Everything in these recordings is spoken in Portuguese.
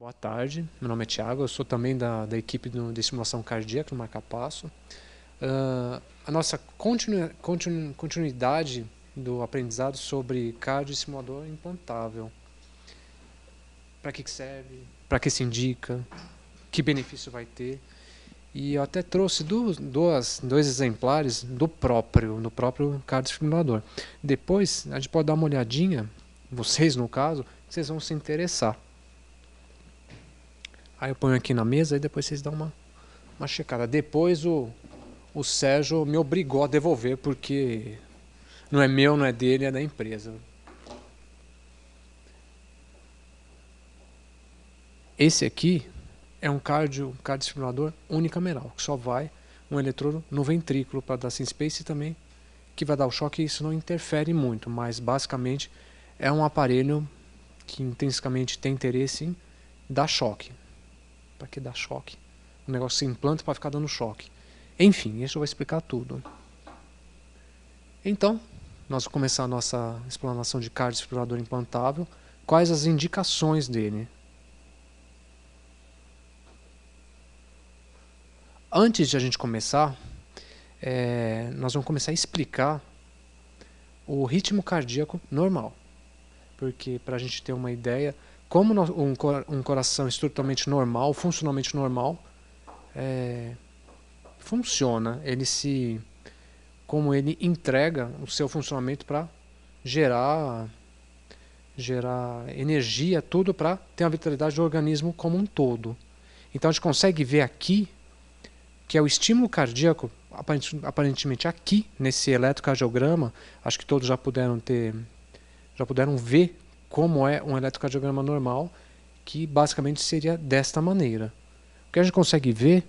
Boa tarde, meu nome é Thiago, eu sou também da equipe de estimulação cardíaca no Marcapasso. A nossa continuidade do aprendizado sobre cardioestimulador implantável. Para que serve, para que se indica, que benefício vai ter. E eu até trouxe dois exemplares do próprio cardioestimulador. Depois a gente pode dar uma olhadinha, vocês no caso, vocês vão se interessar. Aí eu ponho aqui na mesa e depois vocês dão uma checada. Depois o Sérgio me obrigou a devolver porque não é meu, não é dele, é da empresa. Esse aqui é um cardioestimulador unicameral, que só vai um eletrodo no ventrículo para dar space também, que vai dar o choque e isso não interfere muito, mas basicamente é um aparelho que intrinsecamente tem interesse em dar choque. Para que dar choque? O negócio se implanta para ficar dando choque. Enfim, isso eu vou explicar tudo. Então, nós vamos começar a nossa explanação de cardioestimulador implantável. Quais as indicações dele? Antes de a gente começar, nós vamos começar a explicar o ritmo cardíaco normal. Porque, para a gente ter uma ideia, como um coração estruturalmente normal, funcionalmente normal, funciona, como ele entrega o seu funcionamento para gerar energia, tudo para ter a vitalidade do organismo como um todo. Então a gente consegue ver aqui que é o estímulo cardíaco, aparentemente aqui nesse eletrocardiograma, acho que todos já puderam ver como é um eletrocardiograma normal, que basicamente seria desta maneira. O que a gente consegue ver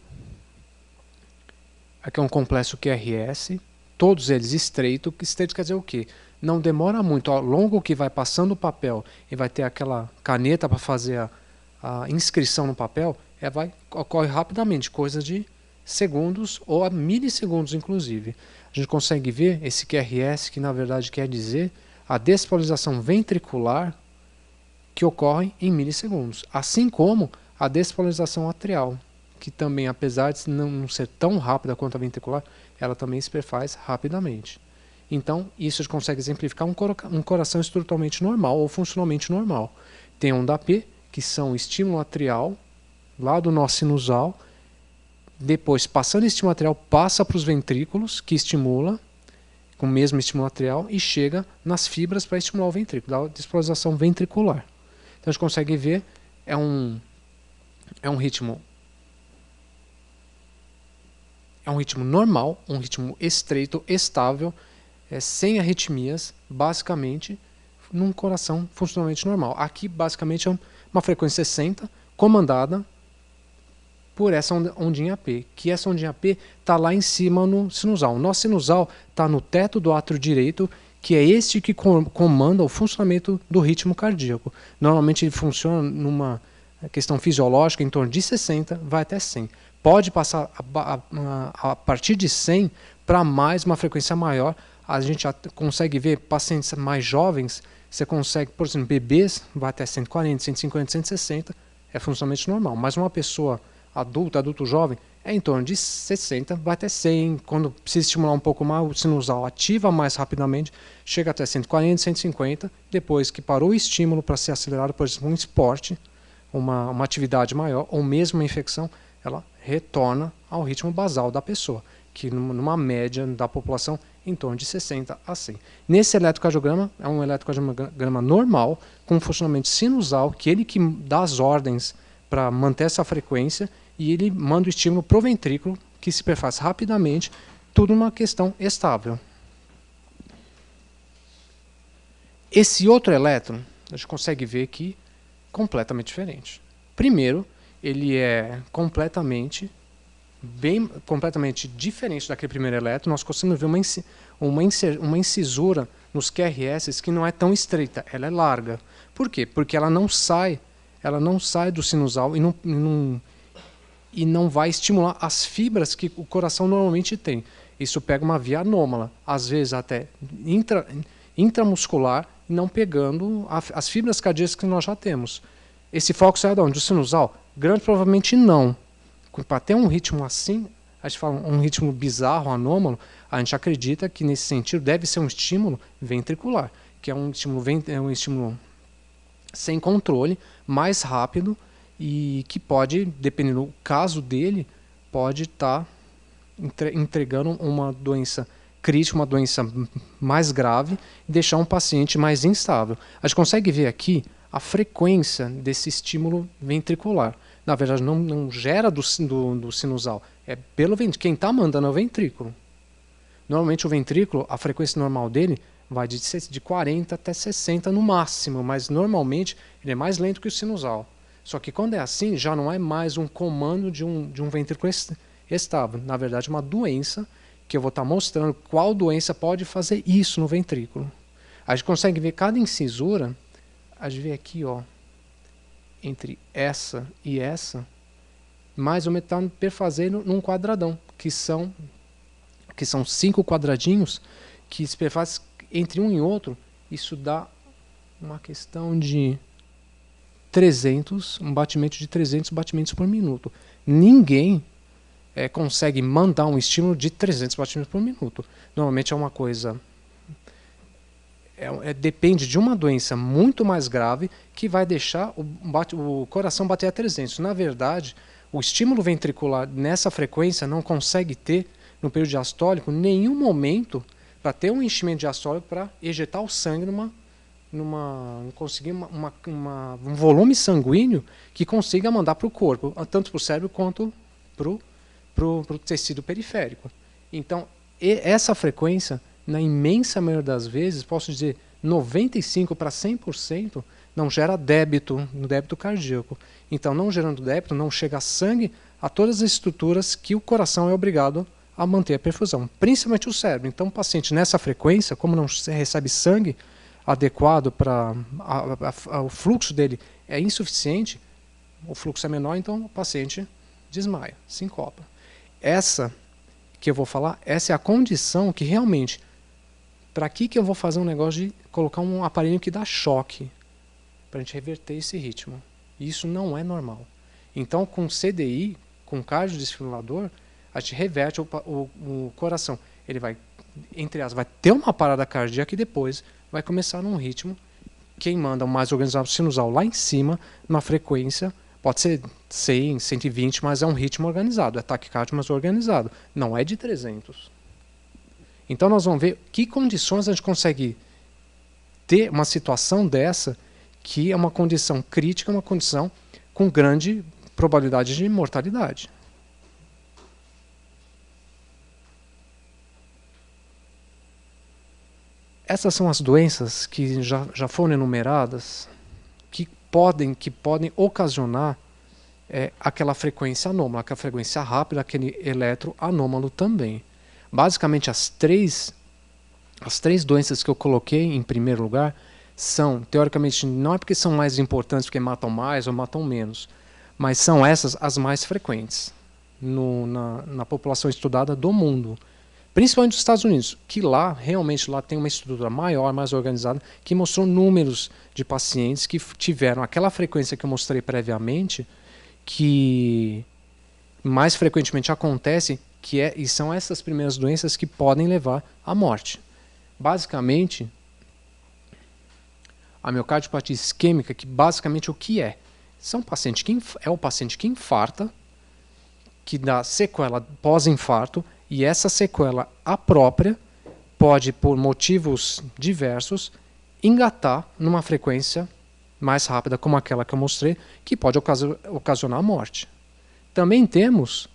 aqui é um complexo QRS, todos eles estreito. Estreito quer dizer o quê? Não demora muito, ao longo que vai passando o papel e vai ter aquela caneta para fazer a inscrição no papel, ocorre rapidamente, coisa de segundos ou a milissegundos inclusive. A gente consegue ver esse QRS, que na verdade quer dizer a despolarização ventricular, que ocorre em milissegundos, assim como a despolarização atrial, que também, apesar de não ser tão rápida quanto a ventricular, ela também se perfaz rapidamente. Então, isso a gente consegue exemplificar um coração estruturalmente normal ou funcionalmente normal. Tem onda P, que são estímulo atrial, lá do nó sinusal, depois, passando esse estímulo atrial, passa para os ventrículos, que estimula, com o mesmo estímulo atrial, e chega nas fibras para estimular o ventrículo, dá despolarização ventricular. Então a gente consegue ver, é um ritmo normal, um ritmo estreito, estável, sem arritmias, basicamente num coração funcionalmente normal. Aqui basicamente é uma frequência 60, comandada por essa ondinha P, que essa ondinha P está lá em cima no sinusal. O nó sinusal está no teto do átrio direito, que é este que comanda o funcionamento do ritmo cardíaco. Normalmente ele funciona numa questão fisiológica em torno de 60, vai até 100. Pode passar a partir de 100 para mais, uma frequência maior. A gente já consegue ver pacientes mais jovens, você consegue, por exemplo, bebês, vai até 140, 150, 160, é funcionalmente normal. Mas uma pessoa adulto jovem, é em torno de 60, vai até 100. Quando precisa estimular um pouco mais, o sinusal ativa mais rapidamente, chega até 140, 150. Depois que parou o estímulo para ser acelerado, por exemplo, um esporte, uma atividade maior, ou mesmo uma infecção, ela retorna ao ritmo basal da pessoa, que numa média da população, em torno de 60 a 100. Nesse eletrocardiograma, é um eletrocardiograma normal, com funcionamento sinusal, que ele que dá as ordens para manter essa frequência, e ele manda o estímulo para o ventrículo, que se perfaz rapidamente, tudo uma questão estável. Esse outro elétron, a gente consegue ver aqui, completamente diferente. Primeiro, ele é completamente diferente daquele primeiro elétron. Nós conseguimos ver uma incisura nos QRS que não é tão estreita, ela é larga. Por quê? Porque ela não sai do sinusal e não vai estimular as fibras que o coração normalmente tem. Isso pega uma via anômala, às vezes até intramuscular, não pegando as fibras cardíacas que nós já temos. Esse foco sai de onde? Do sinusal? Grande provavelmente não. Para ter um ritmo assim, a gente fala um ritmo bizarro, anômalo, a gente acredita que nesse sentido deve ser um estímulo ventricular, que é um estímulo sem controle, mais rápido e que pode, dependendo do caso dele, pode estar entregando uma doença crítica, uma doença mais grave, e deixar um paciente mais instável. A gente consegue ver aqui a frequência desse estímulo ventricular. Na verdade, não gera do sinusal, é pelo ventrículo. Quem está mandando é o ventrículo. Normalmente o ventrículo, a frequência normal dele vai de 40 até 60 no máximo, mas normalmente ele é mais lento que o sinusal. Só que quando é assim, já não é mais um comando de um ventrículo estável. Na verdade, é uma doença que eu vou estar mostrando qual doença pode fazer isso no ventrículo. A gente consegue ver cada incisura, a gente vê aqui, ó, entre essa e essa, mais ou menos está perfazendo num quadradão, que são 5 quadradinhos que se perfaz entre um e outro. Isso dá uma questão de 300, um batimento de 300 batimentos por minuto. Ninguém consegue mandar um estímulo de 300 batimentos por minuto. Normalmente é uma coisa... depende de uma doença muito mais grave que vai deixar o coração bater a 300. Na verdade, o estímulo ventricular nessa frequência não consegue ter, no período diastólico, nenhum momento para ter um enchimento diastólico para ejetar o sangue conseguir um volume sanguíneo que consiga mandar para o corpo, tanto para o cérebro quanto para o tecido periférico. Então, essa frequência, na imensa maioria das vezes, posso dizer 95% para 100%, não gera débito no débito cardíaco. Então, não gerando débito, não chega sangue a todas as estruturas que o coração é obrigado a manter a perfusão, principalmente o cérebro. Então, o paciente nessa frequência, como não recebe sangue adequado para o fluxo dele é insuficiente, o fluxo é menor, então o paciente desmaia, sincopa. Essa que eu vou falar, essa é a condição que realmente, para que eu vou fazer um negócio de colocar um aparelho que dá choque, para a gente reverter esse ritmo. Isso não é normal. Então, com CDI, com cardiodesfibrilador, a gente reverte o coração. Ele vai, entre aspas, vai ter uma parada cardíaca e depois vai começar num ritmo. Quem manda o mais organizado sinusal lá em cima, numa frequência, pode ser 100, 120, mas é um ritmo organizado. É taquicárdio, mas organizado. Não é de 300. Então nós vamos ver que condições a gente consegue ter uma situação dessa, que é uma condição crítica, uma condição com grande probabilidade de mortalidade. Essas são as doenças que já foram enumeradas, que podem ocasionar aquela frequência anômala, aquela frequência rápida, aquele eletro anômalo também. Basicamente, as três doenças que eu coloquei em primeiro lugar são, teoricamente, não é porque são mais importantes, porque matam mais ou matam menos, mas são essas as mais frequentes na população estudada do mundo. Principalmente nos Estados Unidos, que realmente tem uma estrutura maior, mais organizada, que mostrou números de pacientes que tiveram aquela frequência que eu mostrei previamente, que mais frequentemente acontece, e são essas primeiras doenças que podem levar à morte. Basicamente, a miocardiopatia isquêmica, que basicamente o que é? É o paciente que infarta, que dá sequela pós-infarto, e essa sequela, a própria, pode, por motivos diversos, engatar numa frequência mais rápida, como aquela que eu mostrei, que pode ocasionar a morte. Também temos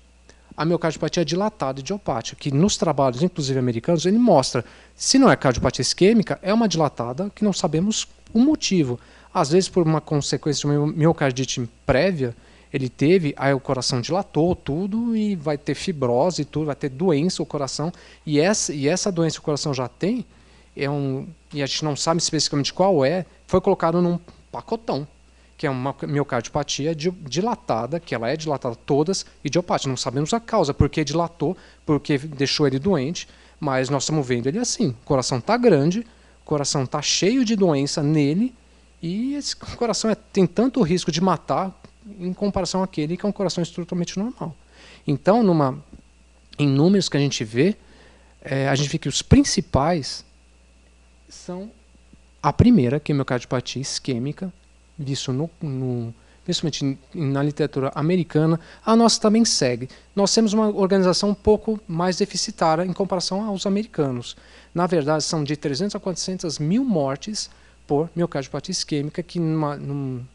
a miocardiopatia dilatada idiopática, que nos trabalhos, inclusive americanos, ele mostra, se não é cardiopatia isquêmica, é uma dilatada que não sabemos o motivo. Às vezes, por uma consequência de uma miocardite prévia, ele teve, aí o coração dilatou tudo e vai ter fibrose e tudo, vai ter doença o coração, e essa doença que o coração já tem, e a gente não sabe especificamente qual foi colocado num pacotão, que é uma miocardiopatia dilatada, que ela é dilatada todas, idiopática. Não sabemos a causa, porque dilatou, porque deixou ele doente, mas nós estamos vendo ele assim, o coração está grande, o coração está cheio de doença nele, E esse coração tem tanto risco de matar em comparação àquele que é um coração estruturalmente normal. Então, em números que a gente vê que os principais são a primeira, que é a miocardiopatia isquêmica, visto principalmente na literatura americana. A nossa também segue. Nós temos uma organização um pouco mais deficitária em comparação aos americanos. Na verdade, são de 300 a 400 mil mortes por miocardiopatia isquêmica, que num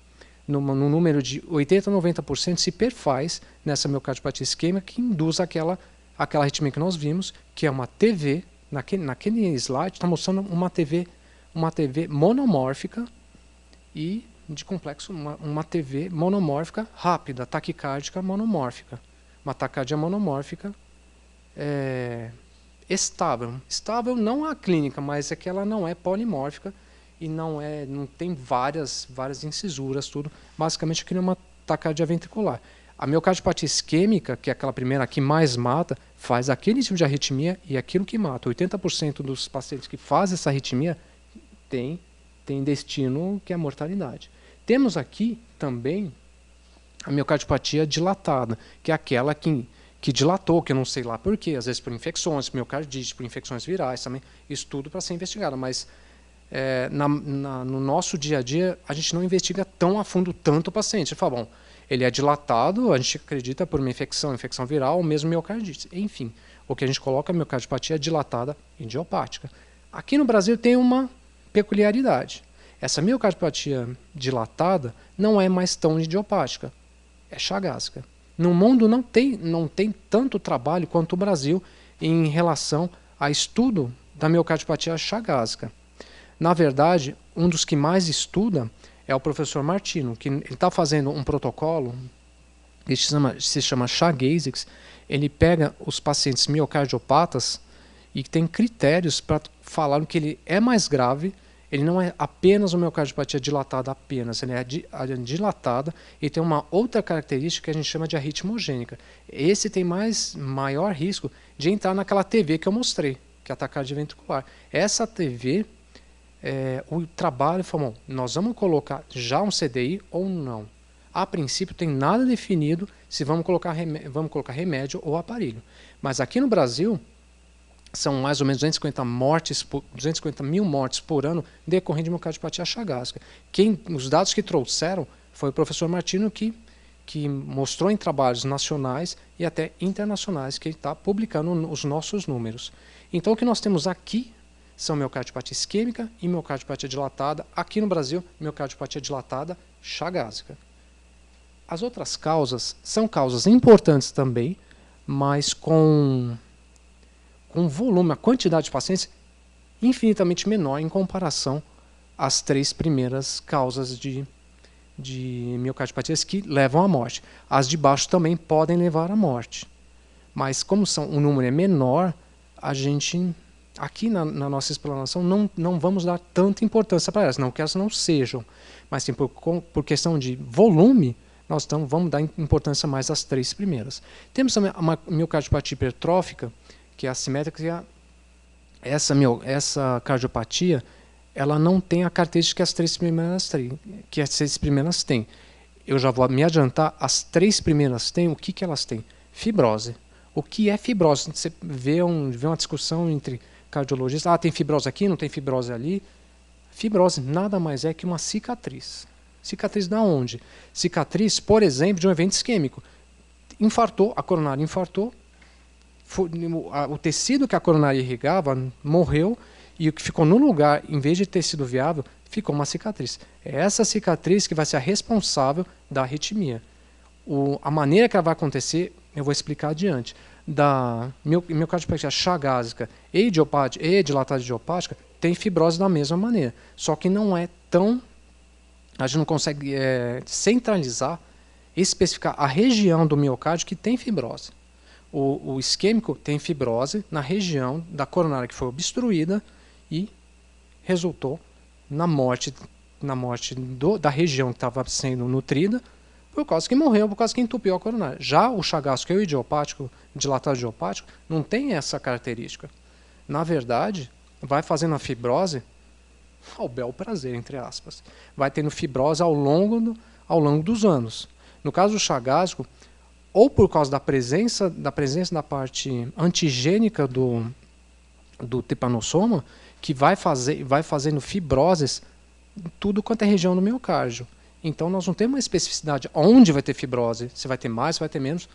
número de 80 a 90% se perfaz nessa miocardiopatia isquêmica, que induz aquela arritmia que nós vimos, que é uma TV, naquele slide está mostrando uma TV monomórfica e de complexo, uma TV monomórfica rápida, taquicárdica monomórfica. Uma taquicardia monomórfica estável. Estável não a clínica, mas é que ela não é polimórfica e não tem várias incisuras, tudo. Basicamente aquilo é uma taquicardia ventricular. A miocardiopatia isquêmica, que é aquela primeira que mais mata, faz aquele tipo de arritmia e aquilo que mata. 80% dos pacientes que fazem essa arritmia tem destino que é a mortalidade. Temos aqui também a miocardiopatia dilatada, que é aquela que dilatou, que eu não sei lá por quê, às vezes por infecções, miocardite, por infecções virais também, isso tudo para ser investigado, mas no nosso dia a dia a gente não investiga tão a fundo tanto o paciente. Ele fala, bom, ele é dilatado, a gente acredita por uma infecção viral ou mesmo miocardite. Enfim, o que a gente coloca é a miocardiopatia dilatada idiopática. Aqui no Brasil tem uma peculiaridade. Essa miocardiopatia dilatada não é mais tão idiopática, é chagásica. No mundo não tem tanto trabalho quanto o Brasil em relação a estudo da miocardiopatia chagásica. Na verdade, um dos que mais estuda é o professor Martino, que ele está fazendo um protocolo que se chama CHAGASIX. Ele pega os pacientes miocardiopatas e tem critérios para falar que ele é mais grave. Ele não é apenas uma miocardiopatia dilatada apenas, ele é dilatada e tem uma outra característica que a gente chama de arritmogênica. Esse tem maior risco de entrar naquela TV que eu mostrei, que é a taquicardia ventricular. Essa TV, o trabalho foi, bom, nós vamos colocar já um CDI ou não. A princípio tem nada definido se vamos colocar remédio ou aparelho. Mas aqui no Brasil, são mais ou menos 250 mil mortes por ano decorrendo de miocardiopatia chagásica. Os dados que trouxeram foi o professor Martino que mostrou em trabalhos nacionais e até internacionais que ele está publicando os nossos números. Então o que nós temos aqui são miocardiopatia isquêmica e miocardiopatia dilatada. Aqui no Brasil, miocardiopatia dilatada chagásica. As outras causas são causas importantes também, mas com volume, a quantidade de pacientes infinitamente menor em comparação às 3 primeiras causas de miocardiopatias que levam à morte. As de baixo também podem levar à morte. Mas como o número é menor, a gente, aqui na nossa explanação, não vamos dar tanta importância para elas. Não que elas não sejam, mas sim, por questão de volume, nós vamos dar importância mais às 3 primeiras. Temos também uma miocardiopatia hipertrófica, que é assimétrica. Essa cardiopatia, ela não tem a característica que as 3 primeiras têm. Eu já vou me adiantar, as 3 primeiras têm, o que elas têm? Fibrose. O que é fibrose? Você vê uma discussão entre cardiologistas, tem fibrose aqui, não tem fibrose ali. Fibrose nada mais é que uma cicatriz. Cicatriz da onde? Cicatriz, por exemplo, de um evento isquêmico. Infartou, a coronária infartou, o tecido que a coronária irrigava morreu e o que ficou no lugar, em vez de tecido viável, ficou uma cicatriz. É essa cicatriz que vai ser a responsável da arritmia. A maneira que ela vai acontecer, eu vou explicar adiante. Da miocardiopatia chagásica e dilatada idiopática, tem fibrose da mesma maneira. Só que não é tão... A gente não consegue centralizar, especificar a região do miocárdio que tem fibrose. O isquêmico tem fibrose na região da coronária que foi obstruída e resultou na morte da região que estava sendo nutrida, por causa que morreu, por causa que entupiu a coronária. Já o chagásico e o idiopático, dilatado idiopático, não tem essa característica. Na verdade, vai fazendo a fibrose ao bel prazer, entre aspas. Vai tendo fibrose ao longo dos anos. No caso do Chagasco, ou por causa da presença da parte antigênica do tripanossoma, que vai fazendo fibroses em tudo quanto é região do miocárdio. Então nós não temos uma especificidade onde vai ter fibrose, se vai ter mais, se vai ter menos.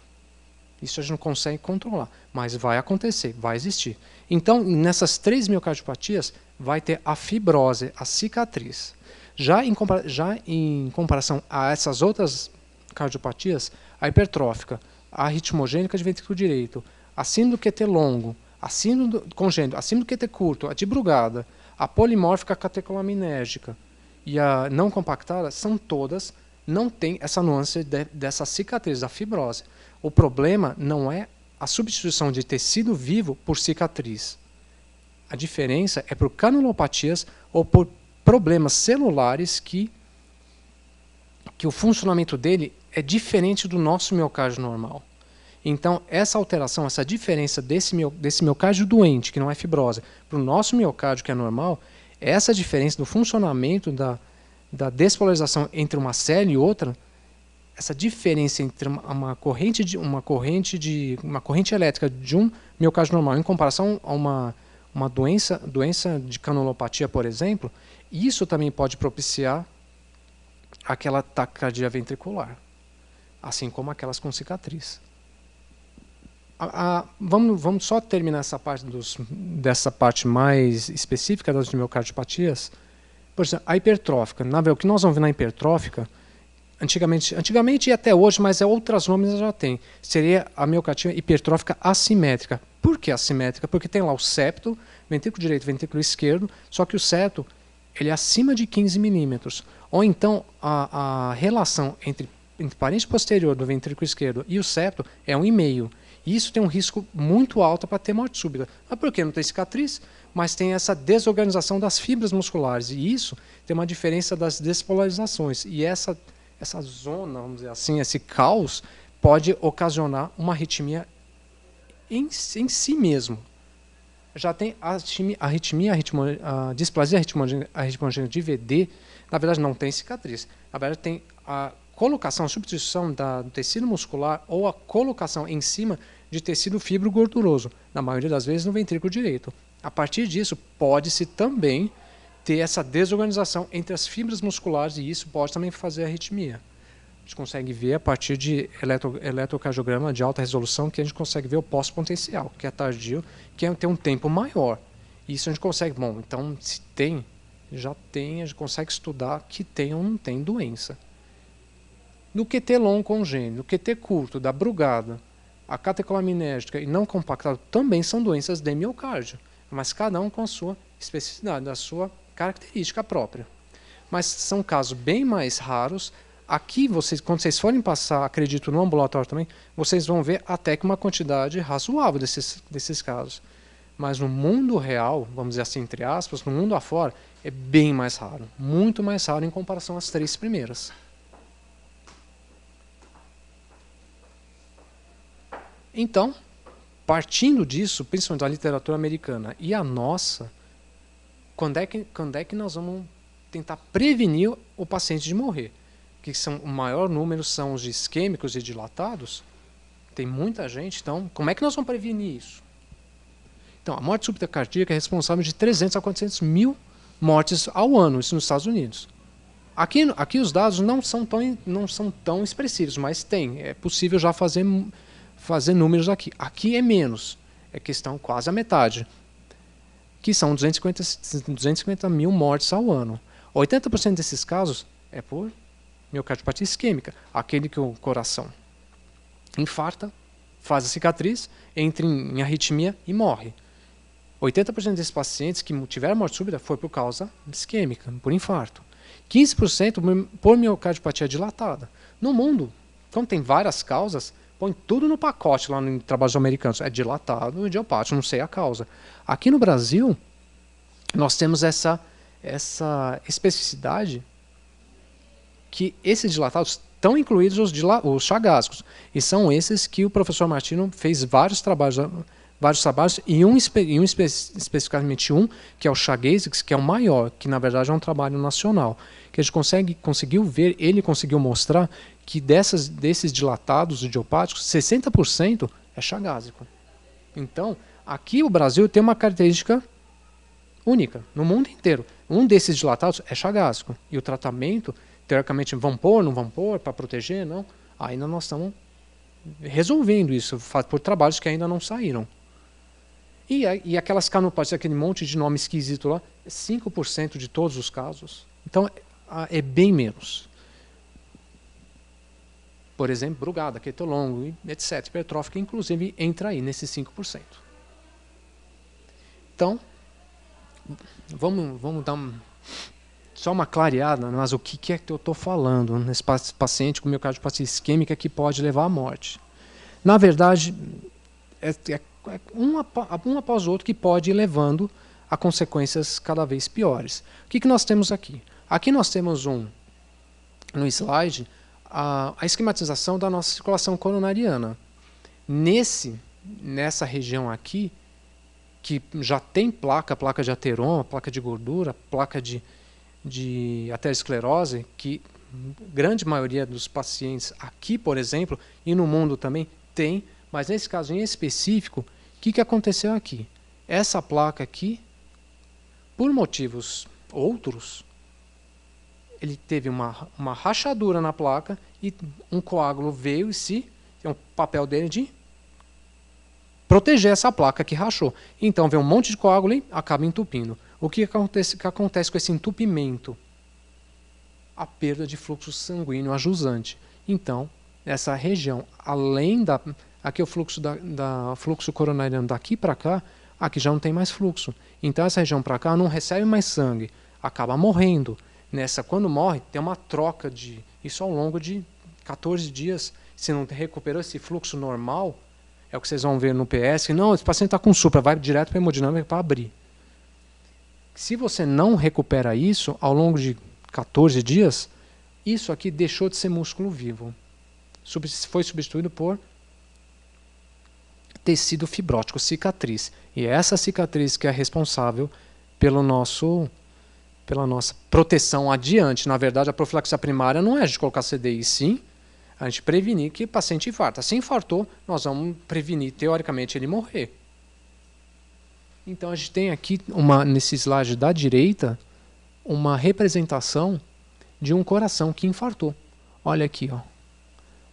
Isso a gente não consegue controlar, mas vai acontecer, vai existir. Então, nessas 3 miocardiopatias, vai ter a fibrose, a cicatriz. Já em comparação a essas outras cardiopatias, a hipertrófica, a arritmogênica de ventrículo direito, a síndrome do QT longo, a síndrome congênita, a síndrome do QT curto, a de Brugada, a polimórfica catecolaminérgica e a não compactada, são todas, não tem essa nuance dessa cicatriz, da fibrose. O problema não é a substituição de tecido vivo por cicatriz. A diferença é por canulopatias ou por problemas celulares que o funcionamento dele é diferente do nosso miocárdio normal. Então, essa alteração, essa diferença desse miocárdio doente, que não é fibrose, para o nosso miocárdio, que é normal, essa diferença do funcionamento da despolarização entre uma célula e outra, essa diferença entre uma corrente elétrica de um miocárdio normal em comparação a uma doença de canulopatia, por exemplo, isso também pode propiciar aquela taquicardia ventricular, assim como aquelas com cicatriz. Vamos só terminar dessa parte mais específica das miocardiopatias. Por exemplo, a hipertrófica. O que nós vamos ver na hipertrófica, antigamente e até hoje, mas outros nomes já tem, seria a miocardia hipertrófica assimétrica. Por que assimétrica? Porque tem lá o septo, ventrículo direito, ventrículo esquerdo, só que o septo ele é acima de 15 milímetros. Ou então a relação entre parente posterior do ventrículo esquerdo e o septo é 1,5. E isso tem um risco muito alto para ter morte súbita. Mas por quê? Não tem cicatriz, mas tem essa desorganização das fibras musculares. E isso tem uma diferença das despolarizações. E essa zona, vamos dizer assim, esse caos, pode ocasionar uma arritmia em si mesmo. Já tem a displasia arritmogênica de VD, na verdade não tem cicatriz. Na verdade tem a colocação, a substituição do tecido muscular ou a colocação em cima de tecido fibro gorduroso, na maioria das vezes no ventrículo direito. A partir disso, pode-se também ter essa desorganização entre as fibras musculares e isso pode também fazer arritmia. A gente consegue ver a partir de eletrocardiograma de alta resolução que a gente consegue ver o pós-potencial, que é tardio, que tem um tempo maior. Isso a gente consegue, então se tem, já tem, a gente consegue estudar que tem ou não tem doença. No QT longo congênito, no QT curto, da Brugada, a catecolaminérgica e não compactada também são doenças de miocárdio, mas cada um com a sua especificidade, a sua característica própria. Mas são casos bem mais raros. Aqui, quando vocês forem passar, acredito, no ambulatório também, vocês vão ver até que uma quantidade razoável desses casos. Mas no mundo real, vamos dizer assim, entre aspas, no mundo afora, é bem mais raro. Muito mais raro em comparação às 3 primeiras. Então, partindo disso, principalmente da literatura americana e a nossa, quando é que nós vamos tentar prevenir o paciente de morrer? Que o maior número são os isquêmicos e dilatados. Tem muita gente, então como é que nós vamos prevenir isso? Então, a morte súbita cardíaca é responsável de 300 a 400 mil mortes ao ano, isso nos Estados Unidos. Aqui os dados não são tão expressivos, mas é possível já fazer números aqui. Aqui é menos, é questão quase a metade, que são 250 mil mortes ao ano. 80% desses casos é por miocardiopatia isquêmica, aquele que o coração infarta, faz a cicatriz, entra em arritmia e morre. 80% desses pacientes que tiveram morte súbita foi por causa isquêmica, por infarto. 15% por miocardiopatia dilatada. No mundo, como tem várias causas, põe tudo no pacote lá no trabalhos americanos. É dilatado, idiopático, não sei a causa. Aqui no Brasil, nós temos essa especificidade que esses dilatados estão incluídos os chagásicos. E são esses que o professor Martino fez vários trabalhos vários trabalhos, e especificamente um, que é o Chagesics, que é o maior, que na verdade é um trabalho nacional, que a gente conseguiu ver, ele conseguiu mostrar que desses dilatados idiopáticos, 60% é chagásico. Então, aqui o Brasil tem uma característica única, no mundo inteiro. Um desses dilatados é chagásico, e o tratamento, teoricamente, vão pôr, não vão pôr, para proteger, não? Ainda nós estamos resolvendo isso, por trabalhos que ainda não saíram. E aquelas canopatias, aquele monte de nome esquisito lá, 5% de todos os casos. Então, é bem menos. Por exemplo, brugada, quetolongo, etc. Hipertrófica, inclusive, entra aí nesses 5%. Então, vamos dar só uma clareada, mas o que é que eu estou falando nesse paciente com miocardiopatia isquêmica que pode levar à morte? Na verdade, um após o outro que pode ir levando a consequências cada vez piores. O que nós temos aqui? Aqui nós temos no slide a esquematização da nossa circulação coronariana. Nessa região aqui, que já tem placa de ateroma, placa de gordura, placa de aterosclerose, que grande maioria dos pacientes aqui, por exemplo, e no mundo também tem, mas nesse caso em específico, o que aconteceu aqui? Essa placa aqui, por motivos outros, ele teve uma rachadura na placa e um coágulo veio é um papel dele de proteger essa placa que rachou. Então vem um monte de coágulo e acaba entupindo. O que acontece com esse entupimento? A perda de fluxo sanguíneo ajusante. Então, essa região, além aqui é o fluxo fluxo coronariano daqui para cá, aqui já não tem mais fluxo. Então essa região para cá não recebe mais sangue, acaba morrendo. Quando morre, tem uma troca isso ao longo de 14 dias. Se não recuperou esse fluxo normal, é o que vocês vão ver no PS, não, esse paciente está com supra, vai direto para a hemodinâmica para abrir. Se você não recupera isso ao longo de 14 dias, isso aqui deixou de ser músculo vivo. Foi substituído por tecido fibrótico, cicatriz. E é essa cicatriz que é responsável pela nossa proteção adiante. Na verdade, a profilaxia primária não é a gente colocar CDI, sim a gente prevenir que o paciente infarta. Se infartou, nós vamos prevenir, teoricamente, ele morrer. Então, a gente tem aqui, nesse slide da direita, uma representação de um coração que infartou. Olha aqui, ó.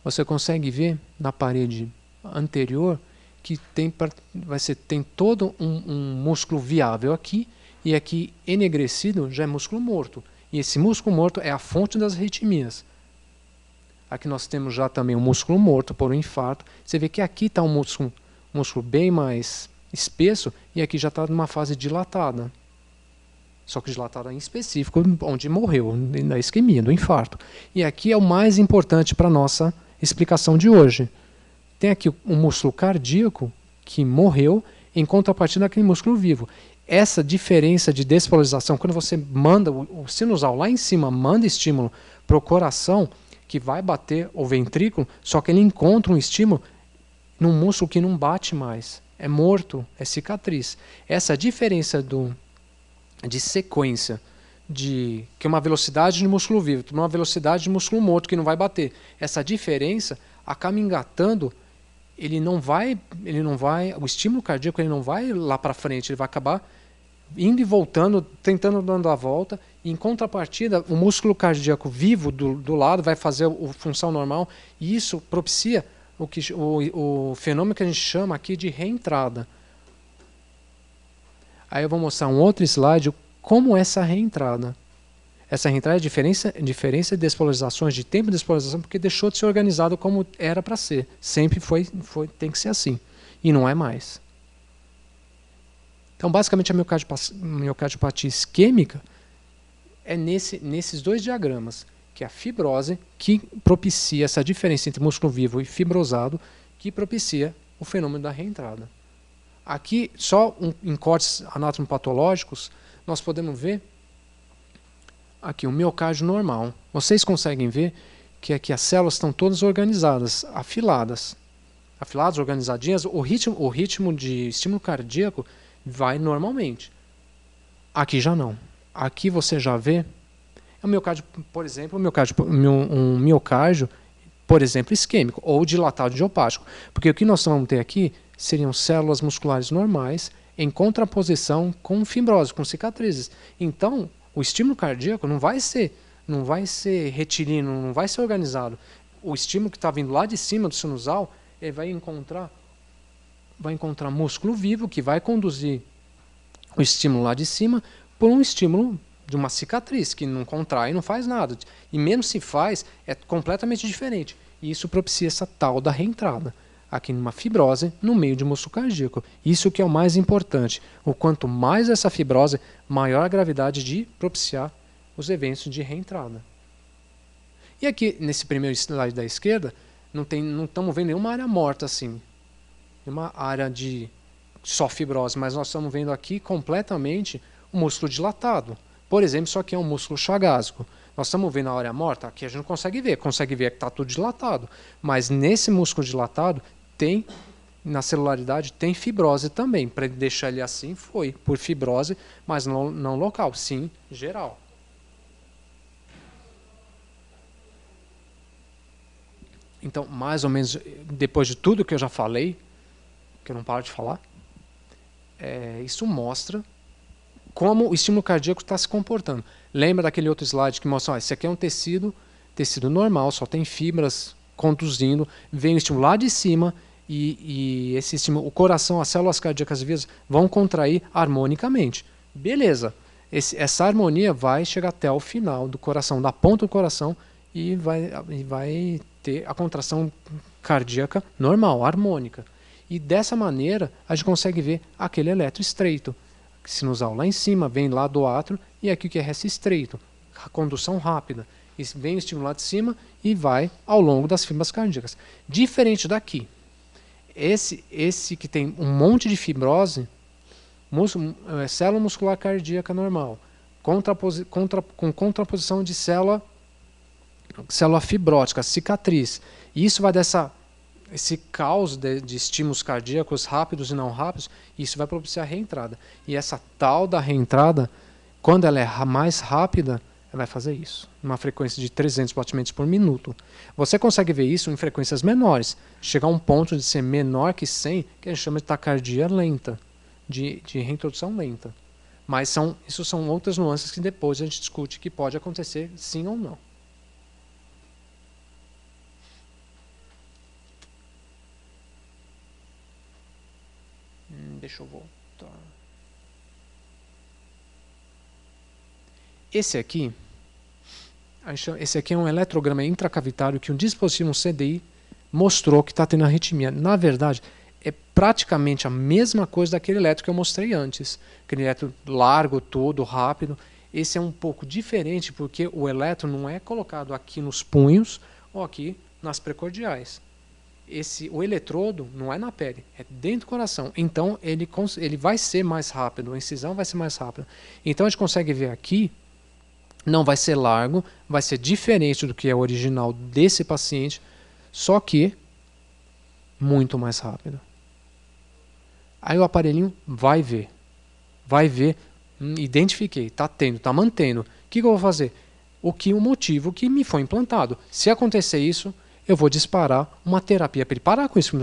Você consegue ver na parede anterior que tem todo um músculo viável aqui, e aqui enegrecido já é músculo morto. E esse músculo morto é a fonte das arritmias. Aqui nós temos já também um músculo morto por um infarto. Você vê que aqui está um músculo bem mais espesso e aqui já está numa fase dilatada. Só que dilatada em específico, onde morreu, na isquemia, do infarto. E aqui é o mais importante para a nossa explicação de hoje. Tem aqui um músculo cardíaco que morreu em contrapartida daquele músculo vivo. Essa diferença de despolarização, quando você manda o sinusal lá em cima, manda estímulo para o coração, que vai bater o ventrículo, só que ele encontra um estímulo num músculo que não bate mais. É morto, é cicatriz. Essa diferença de sequência, que é uma velocidade de músculo vivo, uma velocidade de músculo morto que não vai bater. Essa diferença acaba engatando, o estímulo cardíaco ele não vai lá para frente, ele vai acabar indo e voltando, tentando dando a volta, e em contrapartida, o músculo cardíaco vivo do lado vai fazer a função normal, e isso propicia o fenômeno que a gente chama aqui de reentrada. Aí eu vou mostrar um outro slide como essa reentrada. Essa reentrada é diferença de despolarizações, de tempo de despolarização, porque deixou de ser organizado como era para ser. Sempre tem que ser assim. E não é mais. Então, basicamente, a miocardiopatia isquêmica é nesses dois diagramas, que é a fibrose, que propicia essa diferença entre músculo vivo e fibrosado, que propicia o fenômeno da reentrada. Aqui, só em cortes anatomopatológicos, nós podemos ver aqui o miocárdio normal. Vocês conseguem ver que aqui as células estão todas organizadas, afiladas. afiladas, organizadinhas, o ritmo de estímulo cardíaco vai normalmente. Aqui já não. Aqui você já vê o miocárdio, por exemplo, um miocárdio, por exemplo, isquêmico ou dilatado idiopático. Porque o que nós vamos ter aqui seriam células musculares normais em contraposição com fibrose, com cicatrizes. Então, o estímulo cardíaco não vai ser retilíneo, não vai ser organizado. O estímulo que está vindo lá de cima do sinusal, ele vai encontrar músculo vivo que vai conduzir o estímulo lá de cima por um estímulo de uma cicatriz, que não contrai, não faz nada. E mesmo se faz, é completamente diferente. E isso propicia essa tal da reentrada, aqui numa fibrose no meio de músculo cardíaco. Isso que é o mais importante. O quanto mais essa fibrose, maior a gravidade de propiciar os eventos de reentrada. E aqui, nesse primeiro slide da esquerda, não estamos vendo nenhuma área morta assim. Nenhuma área de só fibrose, mas nós estamos vendo aqui completamente o músculo dilatado. Por exemplo, isso aqui é um músculo chagásico. Nós estamos vendo a área morta, aqui a gente não consegue ver que está tudo dilatado. Mas nesse músculo dilatado, na celularidade, tem fibrose também. Para deixar ele assim, foi por fibrose, mas não local, sim geral. Então, mais ou menos, depois de tudo que eu já falei, que eu não paro de falar, isso mostra como o estímulo cardíaco está se comportando. Lembra daquele outro slide que mostra, esse aqui é um tecido normal, só tem fibras conduzindo, vem o estímulo lá de cima e esse estímulo, o coração, as células cardíacas vivas vão contrair harmonicamente. Beleza, essa harmonia vai chegar até o final do coração, da ponta do coração e vai ter a contração cardíaca normal, harmônica. E dessa maneira a gente consegue ver aquele eletro estreito. Sinusal lá em cima, vem lá do átrio, e aqui o que é resto estreito, a condução rápida. E vem o estímulo lá de cima e vai ao longo das fibras cardíacas. Diferente daqui, esse que tem um monte de fibrose, célula muscular cardíaca normal, com contraposição de célula fibrótica, cicatriz. E isso vai esse caos de estímulos cardíacos rápidos e não rápidos, isso vai propiciar a reentrada. E essa tal da reentrada, quando ela é mais rápida, ela vai fazer isso, numa frequência de 300 batimentos por minuto. Você consegue ver isso em frequências menores, chegar a um ponto de ser menor que 100, que a gente chama de taquicardia lenta, de reintrodução lenta. Mas isso são outras nuances que depois a gente discute que pode acontecer sim ou não. Deixa eu voltar. Esse aqui é um eletrograma intracavitário que um dispositivo, um CDI, mostrou que está tendo arritmia. Na verdade, é praticamente a mesma coisa daquele eletro que eu mostrei antes. Aquele eletro largo, todo, rápido. Esse é um pouco diferente porque o eletro não é colocado aqui nos punhos ou aqui nas precordiais. O eletrodo não é na pele, é dentro do coração. Então ele vai ser mais rápido, a incisão vai ser mais rápida. Então a gente consegue ver aqui, não vai ser largo, vai ser diferente do que é o original desse paciente, só que muito mais rápido. Aí o aparelhinho vai ver, identifiquei, está mantendo. O que eu vou fazer? O motivo que me foi implantado. Se acontecer isso, eu vou disparar uma terapia para ele parar com isso.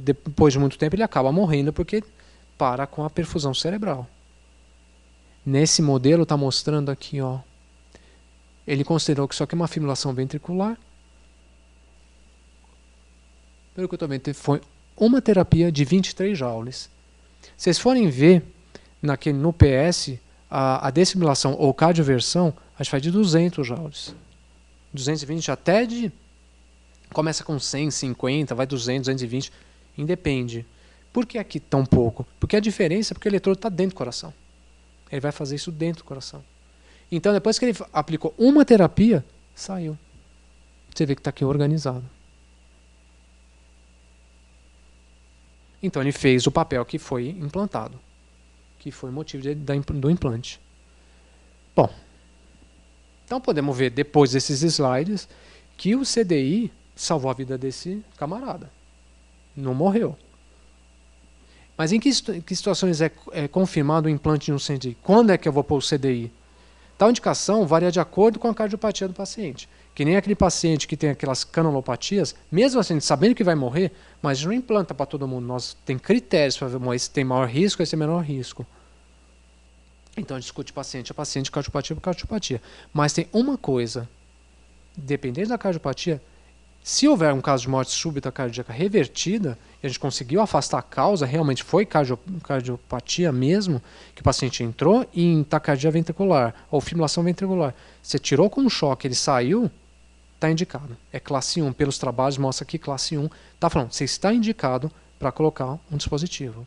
Depois de muito tempo ele acaba morrendo porque para com a perfusão cerebral. Nesse modelo está mostrando aqui, ó, ele considerou que isso aqui é uma fibrilação ventricular. Pelo que eu estou vendo, foi uma terapia de 23 joules. Se vocês forem ver no PS, a desfibrilação ou cardioversão, a gente faz de 200 joules. 220 até de... Começa com 100, 50, vai 200, 220, independe. Por que aqui tão pouco? Porque a diferença é porque o eletrodo está dentro do coração. Ele vai fazer isso dentro do coração. Então, depois que ele aplicou uma terapia, saiu. Você vê que está aqui organizado. Então, ele fez o papel que foi implantado, que foi o motivo do implante. Bom, então podemos ver depois desses slides que o CDI salvou a vida desse camarada. não morreu. Mas em que situações é confirmado o implante de um CDI? Quando é que eu vou pôr o CDI? Tal indicação varia de acordo com a cardiopatia do paciente. Que nem aquele paciente que tem aquelas canulopatias, mesmo assim, sabendo que vai morrer, mas a gente não implanta para todo mundo. Nós tem critérios para ver, esse tem maior risco, esse tem menor risco. Então a gente discute paciente a paciente, cardiopatia por cardiopatia. Mas tem uma coisa, dependendo da cardiopatia, se houver um caso de morte súbita cardíaca revertida, e a gente conseguiu afastar a causa, realmente foi cardiopatia mesmo, que o paciente entrou em taquicardia ventricular, ou fibrilação ventricular. Você tirou com um choque, ele saiu, está indicado. É classe 1, pelos trabalhos mostra que classe 1 está falando, você está indicado para colocar um dispositivo.